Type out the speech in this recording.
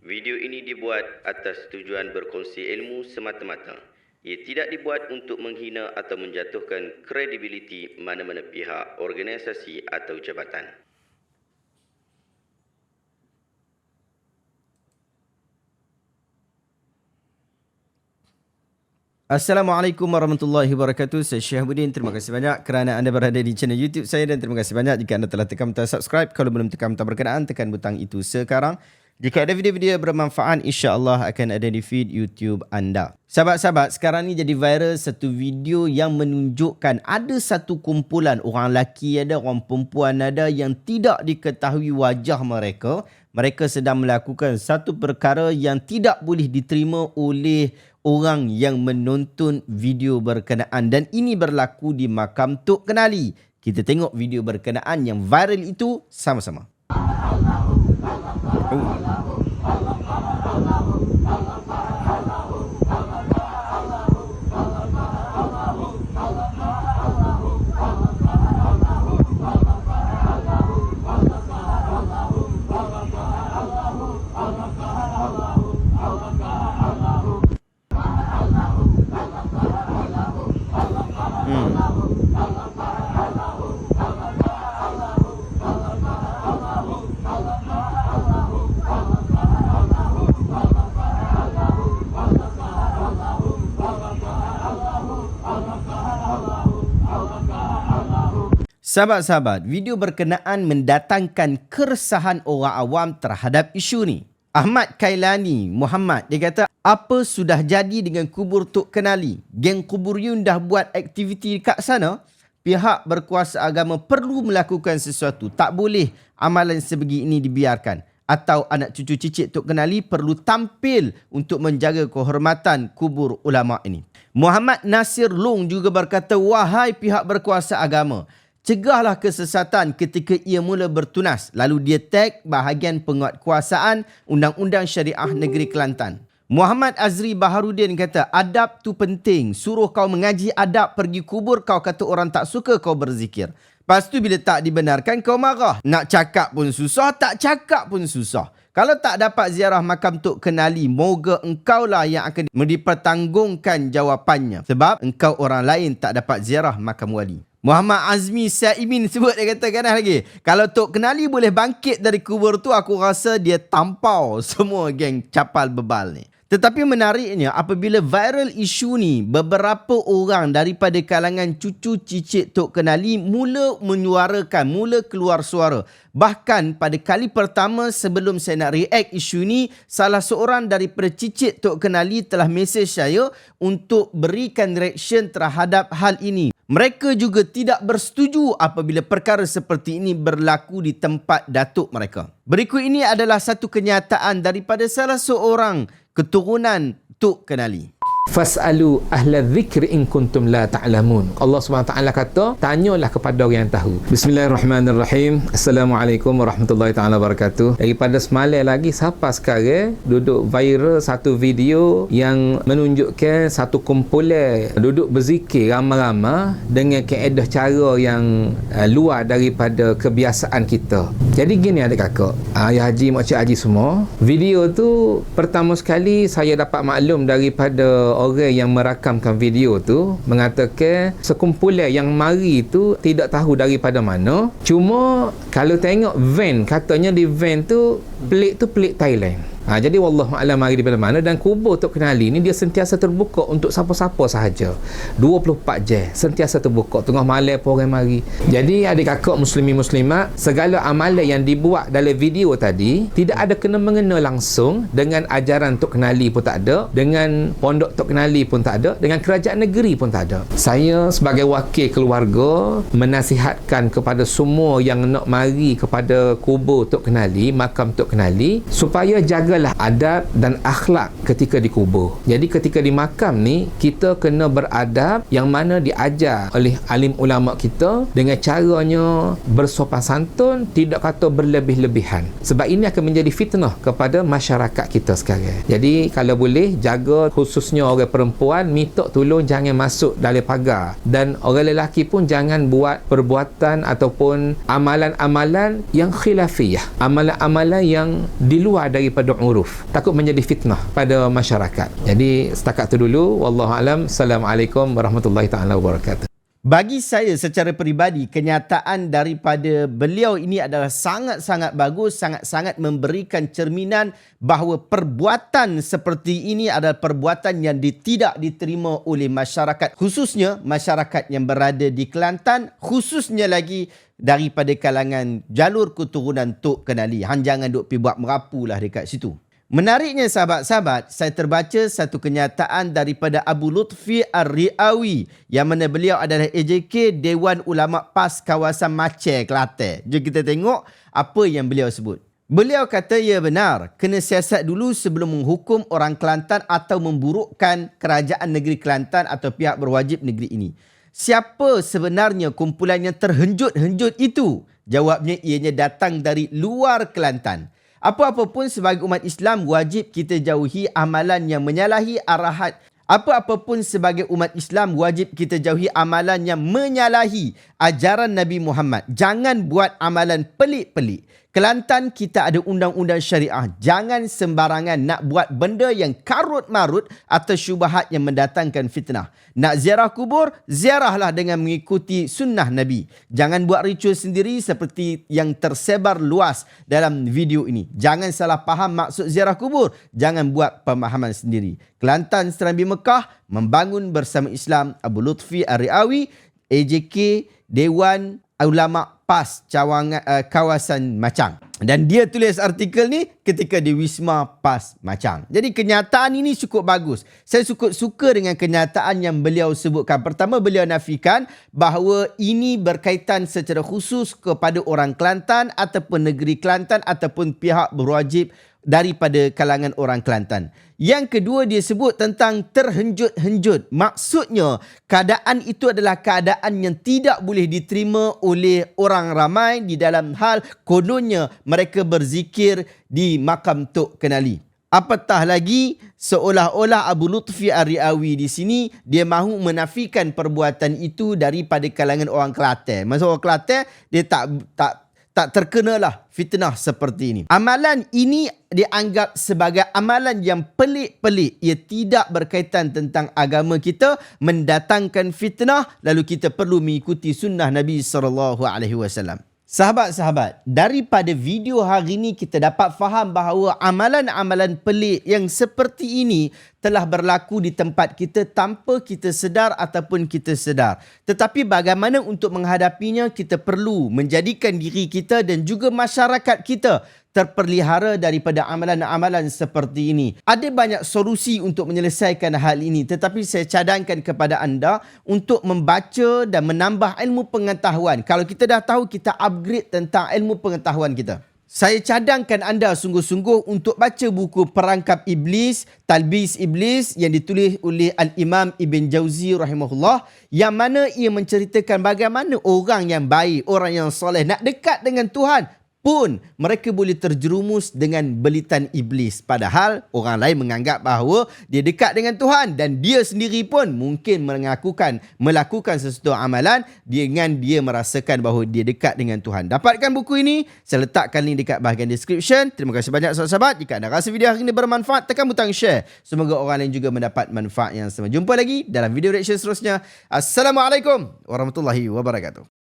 Video ini dibuat atas tujuan berkongsi ilmu semata-mata. Ia tidak dibuat untuk menghina atau menjatuhkan kredibiliti mana-mana pihak, organisasi atau jabatan. Assalamualaikum warahmatullahi wabarakatuh. Saya Syahabuddin. Terima kasih banyak kerana anda berada di channel YouTube saya dan terima kasih banyak jika anda telah tekan butang subscribe. Kalau belum tekan butang berkenaan, tekan butang itu sekarang. Jika ada video-video bermanfaat, insya-Allah akan ada di feed YouTube anda. Sahabat-sahabat, sekarang ni jadi viral satu video yang menunjukkan ada satu kumpulan orang lelaki ada, orang perempuan ada yang tidak diketahui wajah mereka. Mereka sedang melakukan satu perkara yang tidak boleh diterima oleh orang yang menonton video berkenaan, dan ini berlaku di makam Tok Kenali. Kita tengok video berkenaan yang viral itu sama-sama. Sahabat-sahabat, video berkenaan mendatangkan keresahan orang awam terhadap isu ni. Ahmad Kailani Muhammad, dia kata, apa sudah jadi dengan kubur Tok Kenali? Geng Kuburiyun dah buat aktiviti kat sana. Pihak berkuasa agama perlu melakukan sesuatu. Tak boleh amalan sebegini dibiarkan. Atau anak cucu cicit Tok Kenali perlu tampil untuk menjaga kehormatan kubur ulama ini. Muhammad Nasir Long juga berkata, wahai pihak berkuasa agama, cegahlah kesesatan ketika ia mula bertunas. Lalu dia tag bahagian penguatkuasaan Undang-Undang Syariah Negeri Kelantan. Muhammad Azri Baharudin kata, adab tu penting. Suruh kau mengaji adab, pergi kubur, kau kata orang tak suka, kau berzikir. Lepas tu bila tak dibenarkan, kau marah. Nak cakap pun susah, tak cakap pun susah. Kalau tak dapat ziarah makam Tok Kenali, moga engkaulah yang akan dipertanggungkan jawapannya. Sebab engkau orang lain tak dapat ziarah makam wali. Muhammad Azmi Saimin sebut, dia kata kan lagi, kalau Tok Kenali boleh bangkit dari kubur tu, aku rasa dia tampau semua geng capal bebal ni. Tetapi menariknya, apabila viral isu ni, beberapa orang daripada kalangan cucu cicit Tok Kenali mula menyuarakan, mula keluar suara. Bahkan pada kali pertama sebelum saya nak react isu ni, salah seorang daripada cicit Tok Kenali telah mesej saya untuk berikan reaction terhadap hal ini. Mereka juga tidak bersetuju apabila perkara seperti ini berlaku di tempat datuk mereka. Berikut ini adalah satu kenyataan daripada salah seorang keturunan Tok Kenali. Fas'alu ahla dzikri in kuntum la ta'lamun. Allah SWT kata, tanyalah kepada orang yang tahu. Bismillahirrahmanirrahim. Assalamualaikum warahmatullahi taala wabarakatuh. Daripada semalam lagi sampai sekarang duduk viral satu video yang menunjukkan satu kumpulan duduk berzikir ramai-ramai dengan kaedah cara yang luar daripada kebiasaan kita. Jadi gini adik kakak, ayah haji, makcik haji semua, video tu pertama sekali saya dapat maklum daripada orang yang merakamkan video tu mengatakan sekumpulan yang mari tu tidak tahu daripada mana. Cuma kalau tengok van, katanya di van tu pelik Thailand. Jadi wallahualam mari di mana, dan kubur Tok Kenali ni dia sentiasa terbuka untuk siapa-siapa sahaja. 24 jam sentiasa terbuka, tengah malam pun orang mari. Jadi adik kakak muslimin-muslimat, segala amalan yang dibuat dalam video tadi tidak ada kena-mengena langsung dengan ajaran Tok Kenali pun tak ada, dengan pondok Tok Kenali pun tak ada, dengan kerajaan negeri pun tak ada. Saya sebagai wakil keluarga menasihatkan kepada semua yang nak mari kepada kubur Tok Kenali, makam Tok Kenali, supaya jaga adab dan akhlak ketika dikubur. Jadi ketika di makam ni, kita kena beradab yang mana diajar oleh alim ulama kita dengan caranya bersopan santun, tidak kata berlebih-lebihan. Sebab ini akan menjadi fitnah kepada masyarakat kita sekarang. Jadi kalau boleh, jaga khususnya orang perempuan, minta tolong jangan masuk dalam pagar, dan orang lelaki pun jangan buat perbuatan ataupun amalan-amalan yang khilafiyah, amalan-amalan yang di luar daripada uruf, takut menjadi fitnah pada masyarakat. Jadi setakat itu dulu, wallahu alam. Assalamualaikum warahmatullahi taala wabarakatuh. Bagi saya secara peribadi, kenyataan daripada beliau ini adalah sangat-sangat bagus, sangat-sangat memberikan cerminan bahawa perbuatan seperti ini adalah perbuatan yang tidak diterima oleh masyarakat, khususnya masyarakat yang berada di Kelantan, khususnya lagi daripada kalangan jalur keturunan Tok Kenali. Hang jangan duk pergi buat merapu lah dekat situ. Menariknya sahabat-sahabat, saya terbaca satu kenyataan daripada Abu Lutfi Ar-Riawi yang mana beliau adalah AJK Dewan Ulama PAS kawasan Macer, Kelantan. Jom kita tengok apa yang beliau sebut. Beliau kata, ya benar, kena siasat dulu sebelum menghukum orang Kelantan atau memburukkan kerajaan negeri Kelantan atau pihak berwajib negeri ini. Siapa sebenarnya kumpulan yang terhenjut-henjut itu? Jawabnya ianya datang dari luar Kelantan. Apa-apa pun sebagai umat Islam wajib kita jauhi amalan yang menyalahi arahan. Apa-apa pun sebagai umat Islam wajib kita jauhi amalan yang menyalahi ajaran Nabi Muhammad. Jangan buat amalan pelik-pelik. Kelantan kita ada undang-undang syariah. Jangan sembarangan nak buat benda yang karut-marut atau syubhat yang mendatangkan fitnah. Nak ziarah kubur, ziarahlah dengan mengikuti sunnah Nabi. Jangan buat ritual sendiri seperti yang tersebar luas dalam video ini. Jangan salah faham maksud ziarah kubur. Jangan buat pemahaman sendiri. Kelantan Serambi Mekah membangun bersama Islam. Abu Lutfi Ar-Riawi, AJK Dewan Ulama PAS kawasan Macang. Dan dia tulis artikel ni ketika di Wisma PAS Macang. Jadi kenyataan ini cukup bagus. Saya suka dengan kenyataan yang beliau sebutkan. Pertama, beliau nafikan bahawa ini berkaitan secara khusus kepada orang Kelantan ataupun negeri Kelantan ataupun pihak berwajib daripada kalangan orang Kelantan. Yang kedua, dia sebut tentang terhenjut-henjut. Maksudnya, keadaan itu adalah keadaan yang tidak boleh diterima oleh orang ramai di dalam hal kononnya mereka berzikir di makam Tok Kenali. Apatah lagi, seolah-olah Abu Lutfi Ar-Riawi di sini, dia mahu menafikan perbuatan itu daripada kalangan orang Kelantan. Maksud orang Kelantan, dia tak terkenalah fitnah seperti ini. Amalan ini dianggap sebagai amalan yang pelik-pelik. Ia tidak berkaitan tentang agama kita, mendatangkan fitnah, lalu kita perlu mengikuti sunnah Nabi SAW. Sahabat-sahabat, daripada video hari ini kita dapat faham bahawa amalan-amalan pelik yang seperti ini telah berlaku di tempat kita tanpa kita sedar ataupun kita sedar. Tetapi bagaimana untuk menghadapinya, kita perlu menjadikan diri kita dan juga masyarakat kita terpelihara daripada amalan-amalan seperti ini. Ada banyak solusi untuk menyelesaikan hal ini, tetapi saya cadangkan kepada anda untuk membaca dan menambah ilmu pengetahuan. Kalau kita dah tahu, kita upgrade tentang ilmu pengetahuan kita. Saya cadangkan anda sungguh-sungguh untuk baca buku Perangkap Iblis, Talbis Iblis yang ditulis oleh Al-Imam Ibn Jauzi rahimahullah, yang mana ia menceritakan bagaimana orang yang baik, orang yang soleh nak dekat dengan Tuhan pun mereka boleh terjerumus dengan belitan iblis. Padahal orang lain menganggap bahawa dia dekat dengan Tuhan dan dia sendiri pun mungkin melakukan sesuatu amalan dengan dia merasakan bahawa dia dekat dengan Tuhan. Dapatkan buku ini, saya letakkan link dekat bahagian description. Terima kasih banyak sahabat-sahabat. Jika anda rasa video hari ini bermanfaat, tekan butang share. Semoga orang lain juga mendapat manfaat yang sama. Jumpa lagi dalam video reaction seterusnya. Assalamualaikum warahmatullahi wabarakatuh.